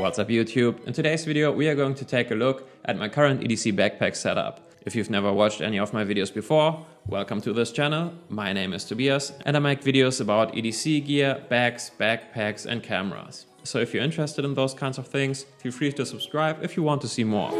What's up YouTube? In today's video we are going to take a look at my current EDC backpack setup. If you've never watched any of my videos before, welcome to this channel. My name is Tobias and I make videos about EDC gear, bags, backpacks and cameras. So if you're interested in those kinds of things, feel free to subscribe if you want to see more.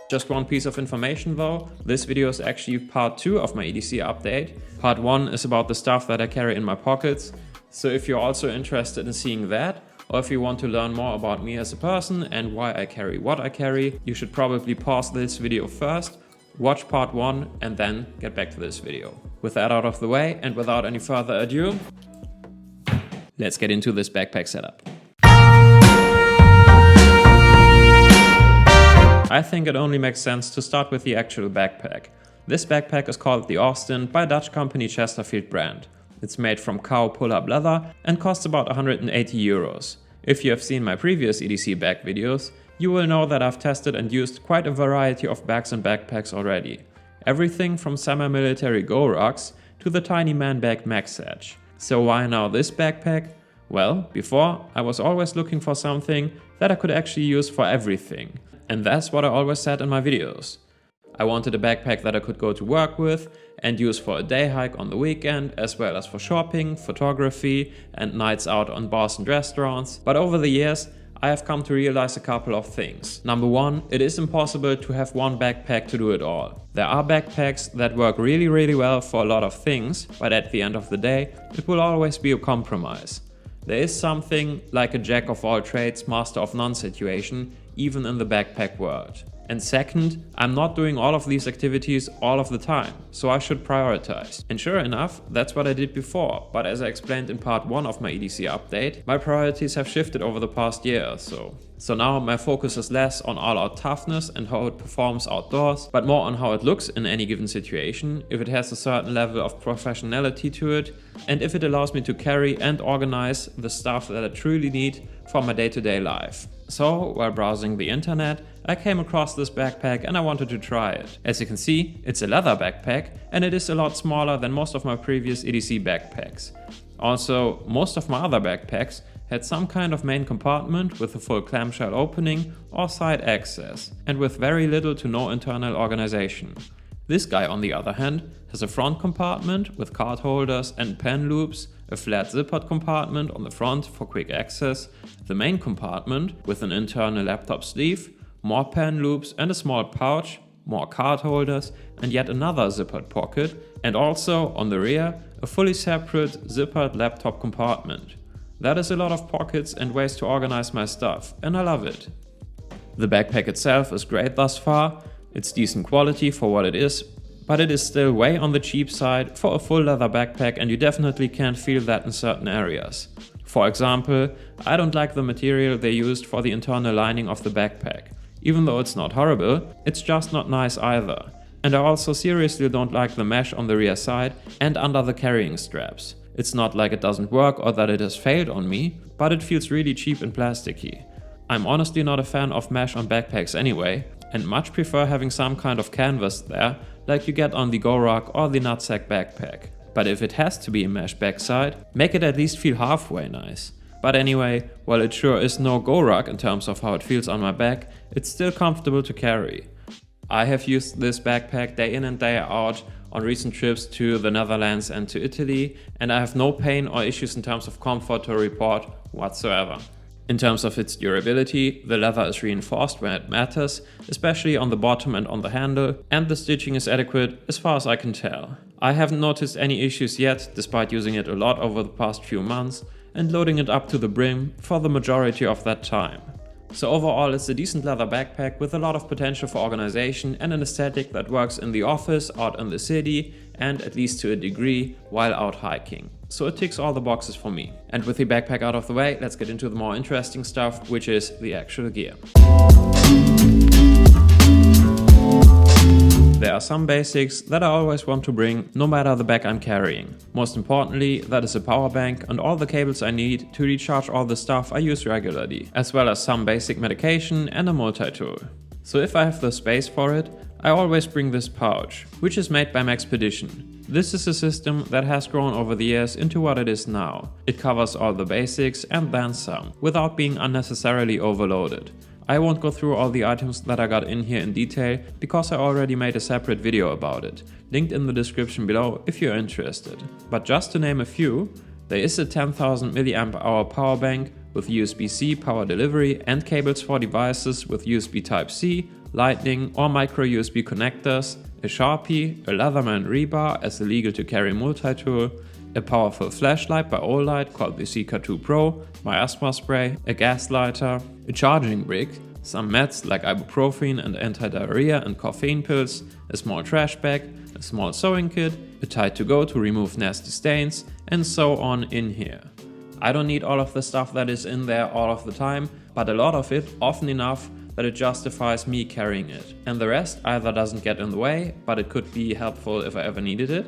Just one piece of information though, this video is actually part 2 of my EDC update. Part 1 is about the stuff that I carry in my pockets, so if you're also interested in seeing that, or if you want to learn more about me as a person and why I carry what I carry, you should probably pause this video first, watch part 1 and then get back to this video. With that out of the way and without any further ado, let's get into this backpack setup. I think it only makes sense to start with the actual backpack. This backpack is called the Austin by Dutch company Chesterfield brand. It's made from cow pull-up leather and costs about 180 euros. If you have seen my previous EDC bag videos, you will know that I've tested and used quite a variety of bags and backpacks already. Everything from semi-military go rugs to the tiny man bag Max Edge. So why now this backpack? Well, before I was always looking for something that I could actually use for everything. And that's what I always said in my videos. I wanted a backpack that I could go to work with and use for a day hike on the weekend, as well as for shopping, photography and nights out on bars and restaurants. But over the years, I have come to realize a couple of things. Number one, it is impossible to have one backpack to do it all. There are backpacks that work really well for a lot of things, but at the end of the day, it will always be a compromise. There is something like a jack of all trades, master of none situation, even in the backpack world. And second, I'm not doing all of these activities all of the time, so I should prioritize. And sure enough, that's what I did before, but as I explained in part 1 of my EDC update, my priorities have shifted over the past year or so. So now my focus is less on all-out toughness and how it performs outdoors, but more on how it looks in any given situation, if it has a certain level of professionality to it, and if it allows me to carry and organize the stuff that I truly need for my day-to-day life. So, while browsing the internet, I came across this backpack and I wanted to try it. As you can see, it's a leather backpack and it is a lot smaller than most of my previous EDC backpacks. Also, most of my other backpacks had some kind of main compartment with a full clamshell opening or side access, and with very little to no internal organization. This guy, on the other hand, has a front compartment with card holders and pen loops, a flat zippered compartment on the front for quick access, the main compartment with an internal laptop sleeve, more pen loops and a small pouch, more card holders and yet another zippered pocket, and also, on the rear, a fully separate zippered laptop compartment. That is a lot of pockets and ways to organize my stuff, and I love it. The backpack itself is great thus far, it's decent quality for what it is, but it is still way on the cheap side for a full leather backpack and you definitely can't feel that in certain areas. For example, I don't like the material they used for the internal lining of the backpack. Even though it's not horrible, it's just not nice either. And I also seriously don't like the mesh on the rear side and under the carrying straps. It's not like it doesn't work or that it has failed on me, but it feels really cheap and plasticky. I'm honestly not a fan of mesh on backpacks anyway, and much prefer having some kind of canvas there, like you get on the Go Rug or the NutSac Backpack. But if it has to be a mesh backside, make it at least feel halfway nice. But anyway, while it sure is no Go Rug in terms of how it feels on my back, it's still comfortable to carry. I have used this backpack day in and day out on recent trips to the Netherlands and to Italy, and I have no pain or issues in terms of comfort to report whatsoever. In terms of its durability, the leather is reinforced when it matters, especially on the bottom and on the handle, and the stitching is adequate as far as I can tell. I haven't noticed any issues yet, despite using it a lot over the past few months and loading it up to the brim for the majority of that time. So overall, it's a decent leather backpack with a lot of potential for organization and an aesthetic that works in the office, out in the city, and at least to a degree while out hiking. So it ticks all the boxes for me. And with the backpack out of the way, let's get into the more interesting stuff, which is the actual gear. There are some basics that I always want to bring, no matter the bag I'm carrying. Most importantly, that is a power bank and all the cables I need to recharge all the stuff I use regularly, as well as some basic medication and a multi-tool. So if I have the space for it, I always bring this pouch, which is made by Maxpedition. This is a system that has grown over the years into what it is now. It covers all the basics and then some, without being unnecessarily overloaded. I won't go through all the items that I got in here in detail because I already made a separate video about it, linked in the description below if you're interested. But just to name a few, there is a 10,000 mAh power bank with USB-C power delivery and cables for devices with USB Type-C, Lightning or micro USB connectors, a Sharpie, a Leatherman Rebar as a legal to carry multi-tool, a powerful flashlight by Olight called the CK2 Pro, my asthma spray, a gas lighter, a charging brick, some meds like ibuprofen and anti-diarrhea and caffeine pills, a small trash bag, a small sewing kit, a Tide to go to remove nasty stains, and so on in here. I don't need all of the stuff that is in there all of the time, but a lot of it often enough that it justifies me carrying it. And the rest either doesn't get in the way, but it could be helpful if I ever needed it,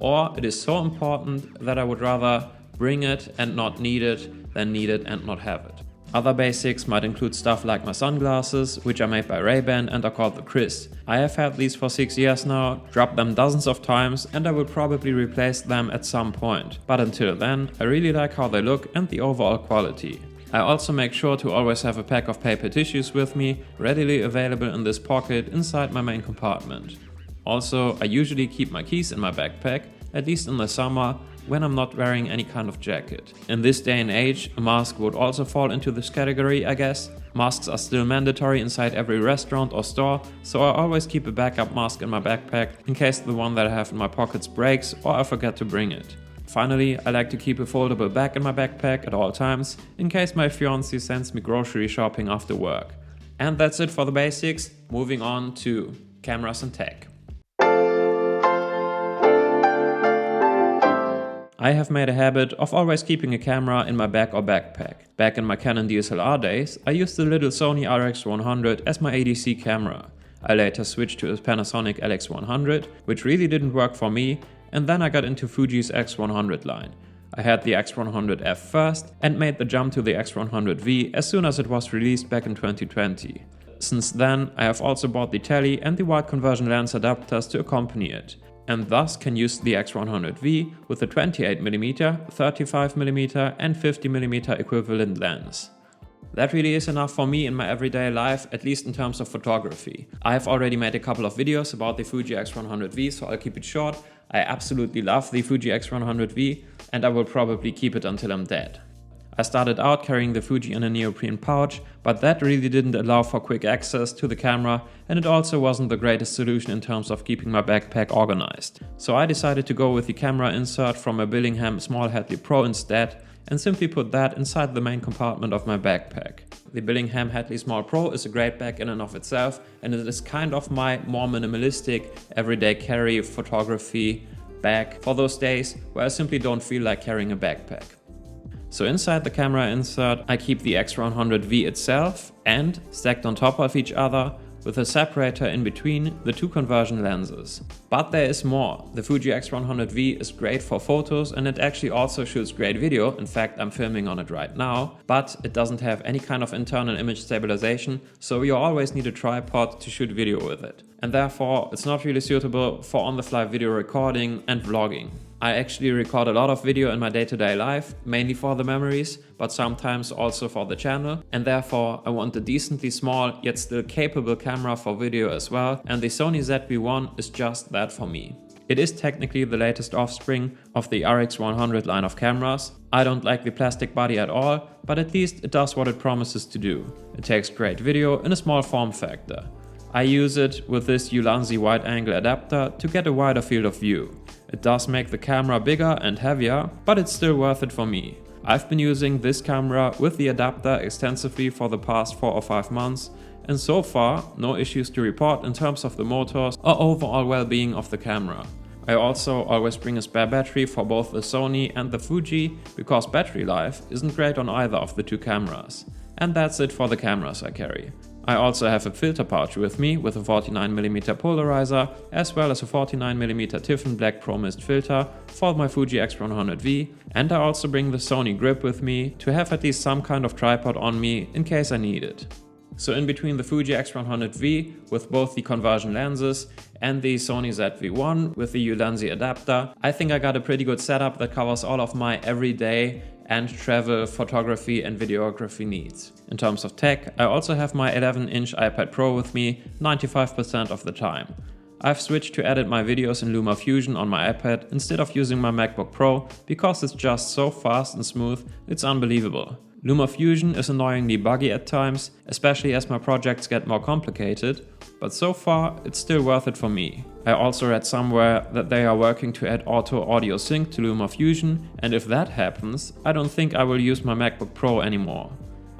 or it is so important that I would rather bring it and not need it than need it and not have it. Other basics might include stuff like my sunglasses, which are made by Ray-Ban and are called the Chris. I have had these for 6 years now, dropped them dozens of times, and I will probably replace them at some point. But until then, I really like how they look and the overall quality. I also make sure to always have a pack of paper tissues with me, readily available in this pocket inside my main compartment. Also, I usually keep my keys in my backpack, at least in the summer, when I'm not wearing any kind of jacket. In this day and age, a mask would also fall into this category, I guess. Masks are still mandatory inside every restaurant or store, so I always keep a backup mask in my backpack in case the one that I have in my pockets breaks or I forget to bring it. Finally, I like to keep a foldable bag in my backpack at all times, in case my fiancé sends me grocery shopping after work. And that's it for the basics. Moving on to cameras and tech. I have made a habit of always keeping a camera in my bag or backpack. Back in my Canon DSLR days, I used the little Sony RX100 as my ADC camera. I later switched to a Panasonic LX100, which really didn't work for me, and then I got into Fuji's X100 line. I had the X100F first and made the jump to the X100V as soon as it was released back in 2020. Since then, I have also bought the tele and the wide conversion lens adapters to accompany it, and thus can use the X100V with a 28mm, 35mm and 50mm equivalent lens. That really is enough for me in my everyday life, at least in terms of photography. I have already made a couple of videos about the Fuji X100V, so I'll keep it short. I absolutely love the Fuji X100V and I will probably keep it until I'm dead. I started out carrying the Fuji in a neoprene pouch, but that really didn't allow for quick access to the camera, and it also wasn't the greatest solution in terms of keeping my backpack organized. So I decided to go with the camera insert from a Billingham small Hadley Pro instead, and simply put that inside the main compartment of my backpack. The Billingham Hadley Small Pro is a great bag in and of itself, and it is kind of my more minimalistic everyday carry photography bag for those days where I simply don't feel like carrying a backpack. So inside the camera insert I keep the X100V itself and, stacked on top of each other, with a separator in between the two conversion lenses. But there is more. The Fuji X100V is great for photos and it actually also shoots great video. In fact, I'm filming on it right now, but it doesn't have any kind of internal image stabilization, so you always need a tripod to shoot video with it. And therefore, it's not really suitable for on-the-fly video recording and vlogging. I actually record a lot of video in my day-to-day life, mainly for the memories, but sometimes also for the channel, and therefore I want a decently small yet still capable camera for video as well, and the Sony ZV1 is just that for me. It is technically the latest offspring of the RX100 line of cameras. I don't like the plastic body at all, but at least it does what it promises to do. It takes great video in a small form factor. I use it with this Ulanzi wide angle adapter to get a wider field of view. It does make the camera bigger and heavier, but it's still worth it for me. I've been using this camera with the adapter extensively for the past 4 or 5 months, and so far no issues to report in terms of the motors or overall well-being of the camera. I also always bring a spare battery for both the Sony and the Fuji, because battery life isn't great on either of the two cameras. And that's it for the cameras I carry. I also have a filter pouch with me with a 49mm polarizer, as well as a 49mm Tiffin Black Pro Mist filter for my Fuji X100V, and I also bring the Sony grip with me to have at least some kind of tripod on me in case I need it. So in between the Fuji X100V with both the conversion lenses and the Sony ZV1 with the Ulanzi adapter, I think I got a pretty good setup that covers all of my everyday and travel photography and videography needs. In terms of tech, I also have my 11-inch iPad Pro with me 95% of the time. I've switched to edit my videos in LumaFusion on my iPad instead of using my MacBook Pro because it's just so fast and smooth, it's unbelievable. LumaFusion is annoyingly buggy at times, especially as my projects get more complicated, but so far it's still worth it for me. I also read somewhere that they are working to add auto audio sync to LumaFusion, and if that happens, I don't think I will use my MacBook Pro anymore.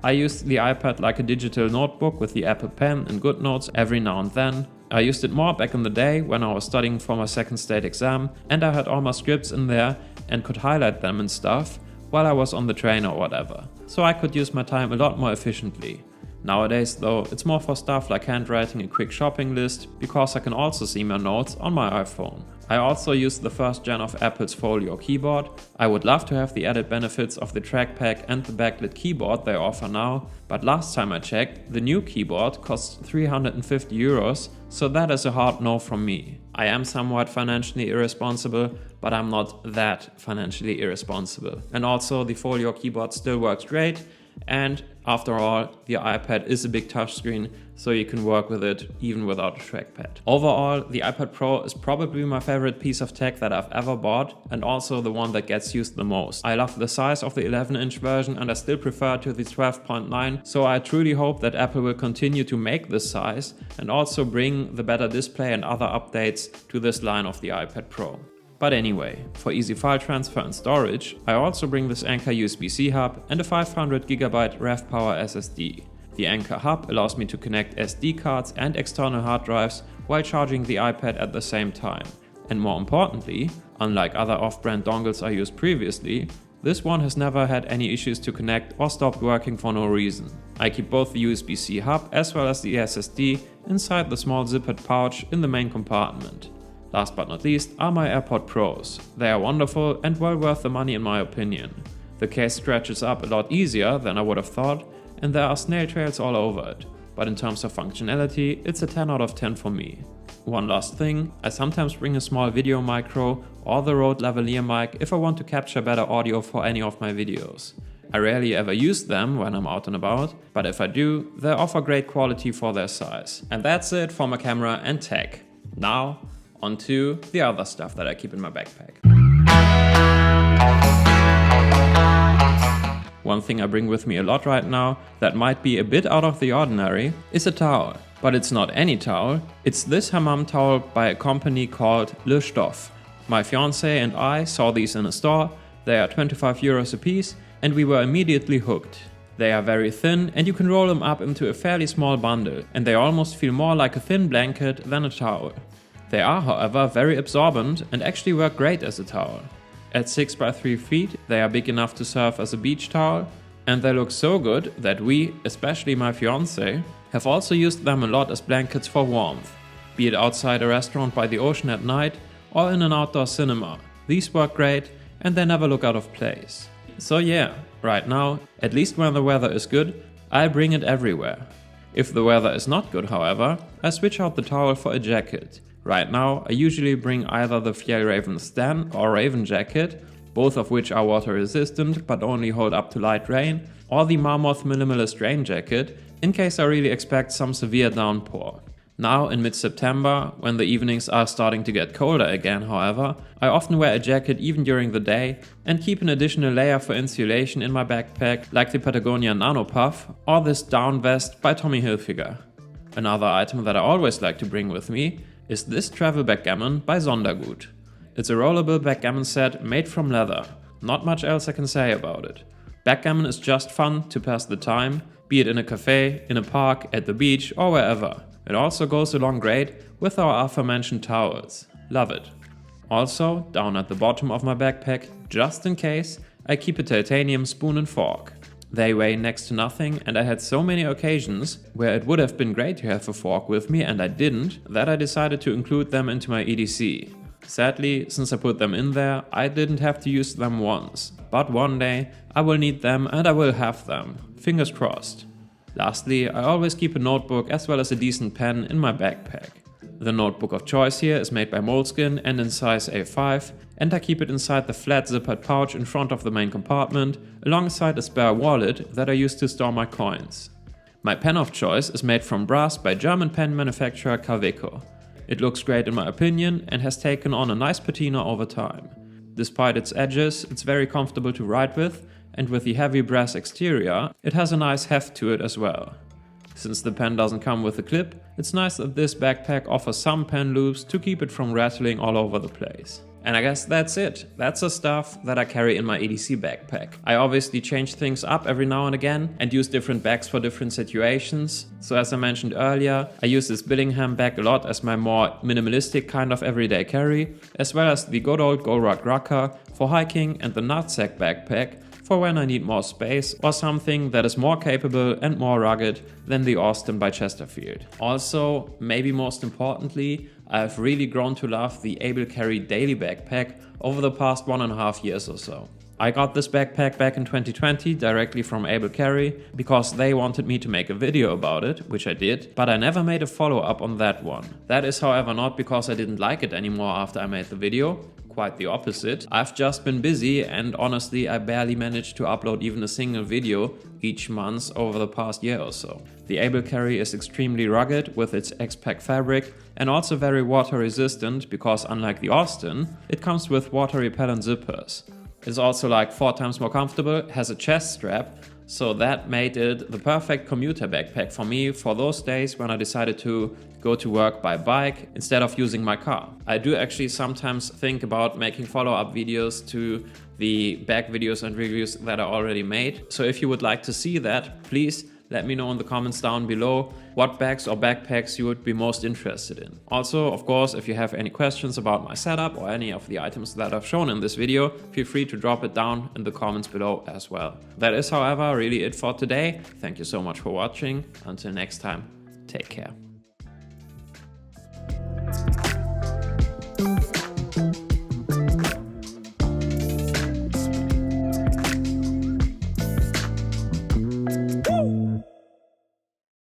I used the iPad like a digital notebook with the Apple Pen and GoodNotes every now and then. I used it more back in the day when I was studying for my second state exam and I had all my scripts in there and could highlight them and stuff while I was on the train or whatever. So I could use my time a lot more efficiently. Nowadays though, it's more for stuff like handwriting a quick shopping list because I can also see my notes on my iPhone. I also use the first gen of Apple's Folio keyboard. I would love to have the added benefits of the trackpad and the backlit keyboard they offer now, but last time I checked, the new keyboard costs 350 euros, so that is a hard no from me. I am somewhat financially irresponsible, but I'm not that financially irresponsible. And also the Folio keyboard still works great, and after all, the iPad is a big touchscreen, so you can work with it even without a trackpad. Overall, the iPad Pro is probably my favorite piece of tech that I've ever bought, and also the one that gets used the most. I love the size of the 11-inch version and I still prefer to the 12.9, so I truly hope that Apple will continue to make this size and also bring the better display and other updates to this line of the iPad Pro. But anyway, for easy file transfer and storage, I also bring this Anker USB-C Hub and a 500GB RavPower SSD. The Anker Hub allows me to connect SD cards and external hard drives while charging the iPad at the same time. And more importantly, unlike other off-brand dongles I used previously, this one has never had any issues to connect or stopped working for no reason. I keep both the USB-C Hub as well as the SSD inside the small zippered pouch in the main compartment. Last but not least are my AirPod Pros. They are wonderful and well worth the money in my opinion. The case stretches up a lot easier than I would have thought, and there are snail trails all over it, but in terms of functionality, it's a 10 out of 10 for me. One last thing, I sometimes bring a small video micro or the Rode lavalier mic if I want to capture better audio for any of my videos. I rarely ever use them when I'm out and about, but if I do, they offer great quality for their size. And that's it for my camera and tech. Now, onto the other stuff that I keep in my backpack. One thing I bring with me a lot right now that might be a bit out of the ordinary is a towel. But it's not any towel, it's this hammam towel by a company called Le Stoff. My fiancé and I saw these in a store, they are 25 euros a piece and we were immediately hooked. They are very thin and you can roll them up into a fairly small bundle and they almost feel more like a thin blanket than a towel. They are, however, very absorbent and actually work great as a towel. At 6 by 3 feet, they are big enough to serve as a beach towel, and they look so good that we, especially my fiancé, have also used them a lot as blankets for warmth, be it outside a restaurant by the ocean at night or in an outdoor cinema. These work great and they never look out of place. So yeah, right now, at least when the weather is good, I bring it everywhere. If the weather is not good, however, I switch out the towel for a jacket. Right now, I usually bring either the Fjällräven Sten or Raven jacket, both of which are water resistant but only hold up to light rain, or the Marmot Minimalist rain jacket, in case I really expect some severe downpour. Now in mid-September, when the evenings are starting to get colder again, however, I often wear a jacket even during the day and keep an additional layer for insulation in my backpack, like the Patagonia Nanopuff or this down vest by Tommy Hilfiger. Another item that I always like to bring with me is this travel backgammon by Sondergut. It's a rollable backgammon set made from leather. Not much else I can say about it. Backgammon is just fun to pass the time, be it in a cafe, in a park, at the beach or wherever. It also goes along great with our aforementioned towels. Love it. Also, down at the bottom of my backpack, just in case, I keep a titanium spoon and fork. They weigh next to nothing and I had so many occasions where it would have been great to have a fork with me and I didn't, that I decided to include them into my EDC. Sadly, since I put them in there, I didn't have to use them once. But one day I will need them and I will have them. Fingers crossed. Lastly, I always keep a notebook as well as a decent pen in my backpack. The notebook of choice here is made by Moleskin and in size A5, and I keep it inside the flat zippered pouch in front of the main compartment, alongside a spare wallet that I use to store my coins. My pen of choice is made from brass by German pen manufacturer Kaweco. It looks great in my opinion and has taken on a nice patina over time. Despite its edges, it's very comfortable to write with, and with the heavy brass exterior, it has a nice heft to it as well. Since the pen doesn't come with a clip, it's nice that this backpack offers some pen loops to keep it from rattling all over the place. And I guess that's it. That's the stuff that I carry in my EDC backpack. I obviously change things up every now and again and use different bags for different situations. So as I mentioned earlier, I use this Billingham bag a lot as my more minimalistic kind of everyday carry, as well as the good old Go-Rug Rucker for hiking and the NutSac Backpack for when I need more space or something that is more capable and more rugged than the Austin by Chesterfield. Also, maybe most importantly, I've really grown to love the Able Carry daily backpack over the past 1.5 years or so. I got this backpack back in 2020 directly from Able Carry because they wanted me to make a video about it, which I did, but I never made a follow-up on that one. That is however not because I didn't like it anymore after I made the video. Quite the opposite. I've just been busy and honestly I barely managed to upload even a single video each month over the past year or so. The Able Carry is extremely rugged with its X-Pack fabric and also very water resistant because unlike the Austin, it comes with water repellent zippers. It's also like 4 times more comfortable, has a chest strap, so that made it the perfect commuter backpack for me for those days when I decided to go to work by bike instead of using my car. I do actually sometimes think about making follow-up videos to the bag videos and reviews that I already made. So if you would like to see that, please let me know in the comments down below what bags or backpacks you would be most interested in. Also, of course, if you have any questions about my setup or any of the items that I've shown in this video, feel free to drop it down in the comments below as well. That is, however, really it for today. Thank you so much for watching. Until next time, take care.